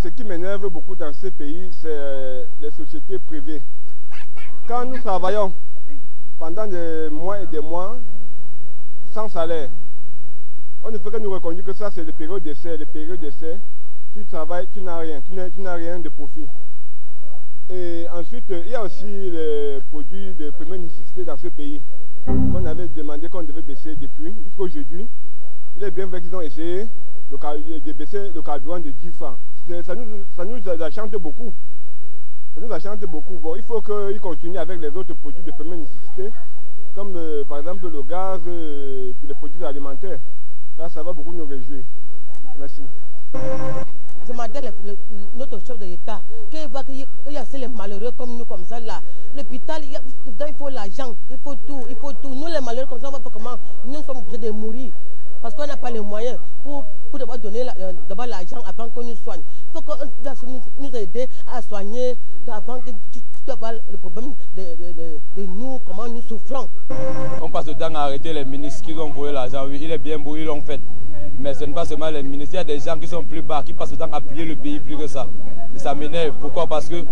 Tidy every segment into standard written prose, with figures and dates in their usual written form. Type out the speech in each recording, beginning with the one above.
Ce qui m'énerve beaucoup dans ce pays, c'est les sociétés privées. Quand nous travaillons pendant des mois et des mois, sans salaire, on ne fait que nous reconnaître que ça c'est le période d'essai. Le période d'essai, tu travailles, tu n'as rien, tu n'as rien de profit. Et ensuite, il y a aussi les produits de première nécessité dans ce pays qu'on avait demandé qu'on devait baisser depuis jusqu'à aujourd'hui. Il est bien vrai qu'ils ont essayé de baisser le carburant de 10 francs. Ça nous achante beaucoup. Ça nous achante beaucoup. Bon, il faut qu'ils continuent avec les autres produits de première nécessité, comme par exemple le gaz, puis les produits alimentaires. Là, ça va beaucoup nous réjouir. Merci. Je m'adresse notre chef de l'État, qu'il y a les malheureux comme nous, comme ça là. L'hôpital, il faut l'argent, il faut tout. Nous, les malheureux comme ça, on va faire comment? Nous sommes obligés de mourir. Parce qu'on n'a pas les moyens pour devoir donner d'abord l'argent avant qu'on nous soigne. Il faut qu'on nous aider à soigner avant que tu vois le problème de nous, comment nous souffrons. On passe le temps à arrêter les ministres qui ont volé l'argent. Oui, il est bien beau, ils l'ont fait. Mais ce n'est pas seulement les ministres, il y a des gens qui sont plus bas, qui passent le temps à piller le pays plus que ça. Et ça m'énerve. Pourquoi? Parce que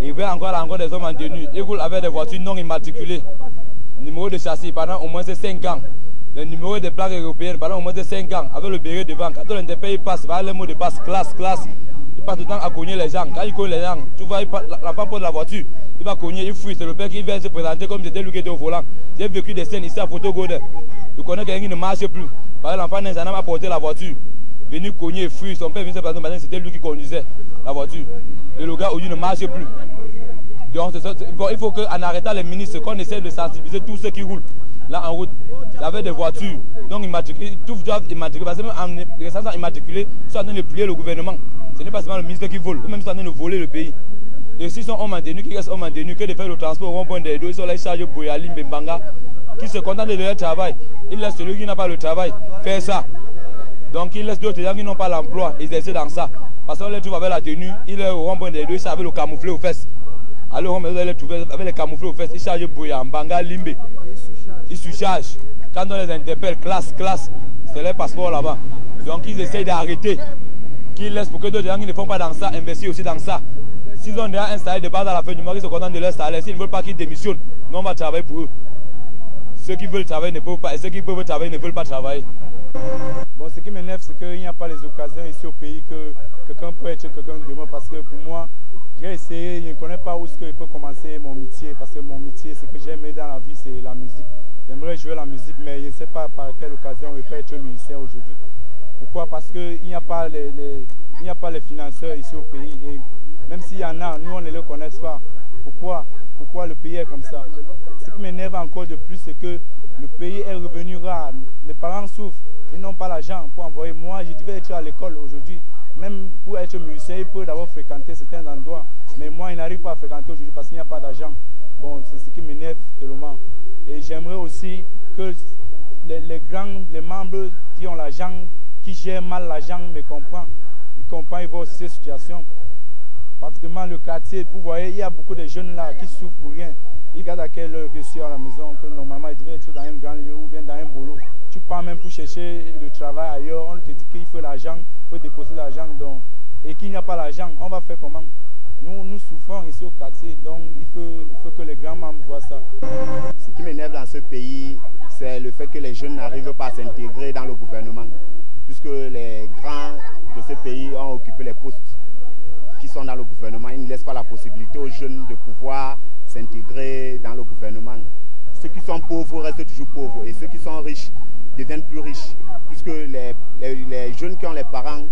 il y a encore des hommes en tenue. Ils roulent avec des voitures non immatriculées. Numéro de châssis pendant au moins 5 ans. Le numéro de plaques européennes pendant au moins 5 ans. Avec le béret devant. Quand on pays passe, va les mots de passe, classe. Il passe le temps à cogner les gens. Quand il cogne les gens, tu vois, l'enfant pose la voiture. Il va cogner, il fuit. C'est le père qui vient se présenter comme c'était lui qui était au volant. J'ai vécu des scènes ici à Photo Godin. Je connais quelqu'un qui ne marche plus. Par exemple, l'enfant d'un gendarme a porté la voiture. Venu cogner et fuir. Son père vient se présenter, c'était lui qui conduisait la voiture. Et le gars aujourd'hui ne marche plus. Donc il faut qu'en arrêtant les ministres, qu'on essaie de sensibiliser tous ceux qui roulent là en route, avec des voitures non immatriculées, tous doivent immatriculer, parce que même en restant immatriculés, ils sont en train de plier le gouvernement. Ce n'est pas seulement le ministre qui vole, eux-mêmes sont en train de voler le pays. Et s'ils sont hommes en tenue, qui restent hommes en tenue, que de faire le transport au rond-point des deux, ils sont là, ils chargent Boyali, Mbanga, qui se contentent de leur travail. Ils laissent celui qui n'a pas le travail faire ça. Donc ils laissent d'autres gens qui n'ont pas l'emploi, ils essaient dans ça. Parce qu'on les trouve avec la tenue, ils est au rond-point des deux, ils savent le camoufler aux fesses. Alors on les trouve avec les camouflés aux fesses, ils chargent Boya, Mbanga, Limbe. Ils surchargent. Quand on les interpelle, classe, c'est leur passeport là-bas. Donc ils essayent d'arrêter. Qu'ils laissent pour que d'autres gens qui ne font pas dans ça, investir aussi dans ça. S'ils ont déjà un salaire de base à la fin du mois, ils sont contents de leur salaire. S'ils ne veulent pas qu'ils démissionnent, nous on va travailler pour eux. Ceux qui veulent travailler ne peuvent pas, et ceux qui peuvent travailler ne veulent pas travailler. Bon, ce qui m'énerve, c'est qu'il n'y a pas les occasions ici au pays que quelqu'un peut être quelqu'un de demain. Parce que pour moi, j'ai essayé, je ne connais pas où est-ce que je peux commencer mon métier. Parce que mon métier, ce que j'aime dans la vie, c'est la musique. J'aimerais jouer la musique, mais je ne sais pas par quelle occasion je peux être musicien aujourd'hui. Pourquoi? Parce qu'il n'y a pas les financeurs ici au pays. Et même s'il y en a, nous on ne les connaît pas. Pourquoi le pays est comme ça? Ce qui m'énerve encore de plus, c'est que le pays est revenu rare. Les parents souffrent, ils n'ont pas l'argent pour envoyer. Moi, je devais être à l'école aujourd'hui. Même pour être musicien, il peut d'abord fréquenter certains endroits. Mais moi, il n'arrive pas à fréquenter aujourd'hui parce qu'il n'y a pas d'argent. Bon, c'est ce qui m'énerve tellement. Et j'aimerais aussi que les membres qui ont l'argent, qui gèrent mal l'argent, me comprennent. Ils comprennent, ils voient aussi ces situations. Parfaitement le quartier, vous voyez, il y a beaucoup de jeunes là qui souffrent pour rien. Ils regardent à quelle heure que je suis à la maison, que normalement ils devaient être dans un grand lieu ou bien dans un boulot. Tu pars même pour chercher le travail ailleurs, on te dit qu'il faut l'argent, il faut déposer l'argent. Et qu'il n'y a pas l'argent, on va faire comment? Nous souffrons ici au quartier, donc il faut que les grands membres voient ça. Ce qui m'énerve dans ce pays, c'est le fait que les jeunes n'arrivent pas à s'intégrer dans le gouvernement. Puisque les grands de ce pays ont occupé les postes qui sont dans le gouvernement, ils ne laissent pas la possibilité aux jeunes de pouvoir s'intégrer dans le gouvernement. Ceux qui sont pauvres restent toujours pauvres et ceux qui sont riches deviennent plus riches. Puisque les jeunes qui ont les parents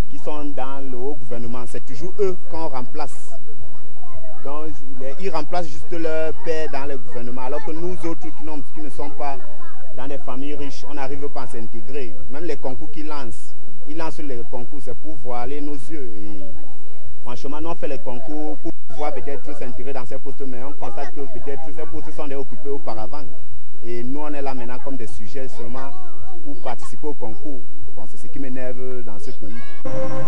qui sont dans le haut gouvernement, c'est toujours eux qu'on remplace. Donc ils remplacent juste leur père dans le gouvernement, alors que nous autres qui ne sont pas dans des familles riches, on n'arrive pas à s'intégrer. Même les concours qu'ils lancent, ils lancent les concours, c'est pour voiler nos yeux. Et franchement, nous on fait les concours pour pouvoir peut-être s'intégrer dans ces postes, mais on constate que peut-être ces postes sont déjà occupés auparavant. Et nous on est là maintenant comme des sujets seulement pour participer au concours. Bon, c'est ce qui m'énerve dans ce pays.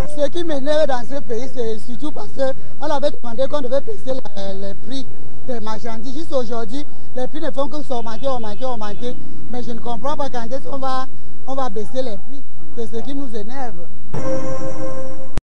Ce qui m'énerve dans ce pays, c'est surtout parce qu'on avait demandé qu'on devait baisser les prix des marchandises. Juste aujourd'hui, les prix ne font que augmenter. Mais je ne comprends pas quand est-ce qu'on va baisser les prix. C'est ce qui nous énerve.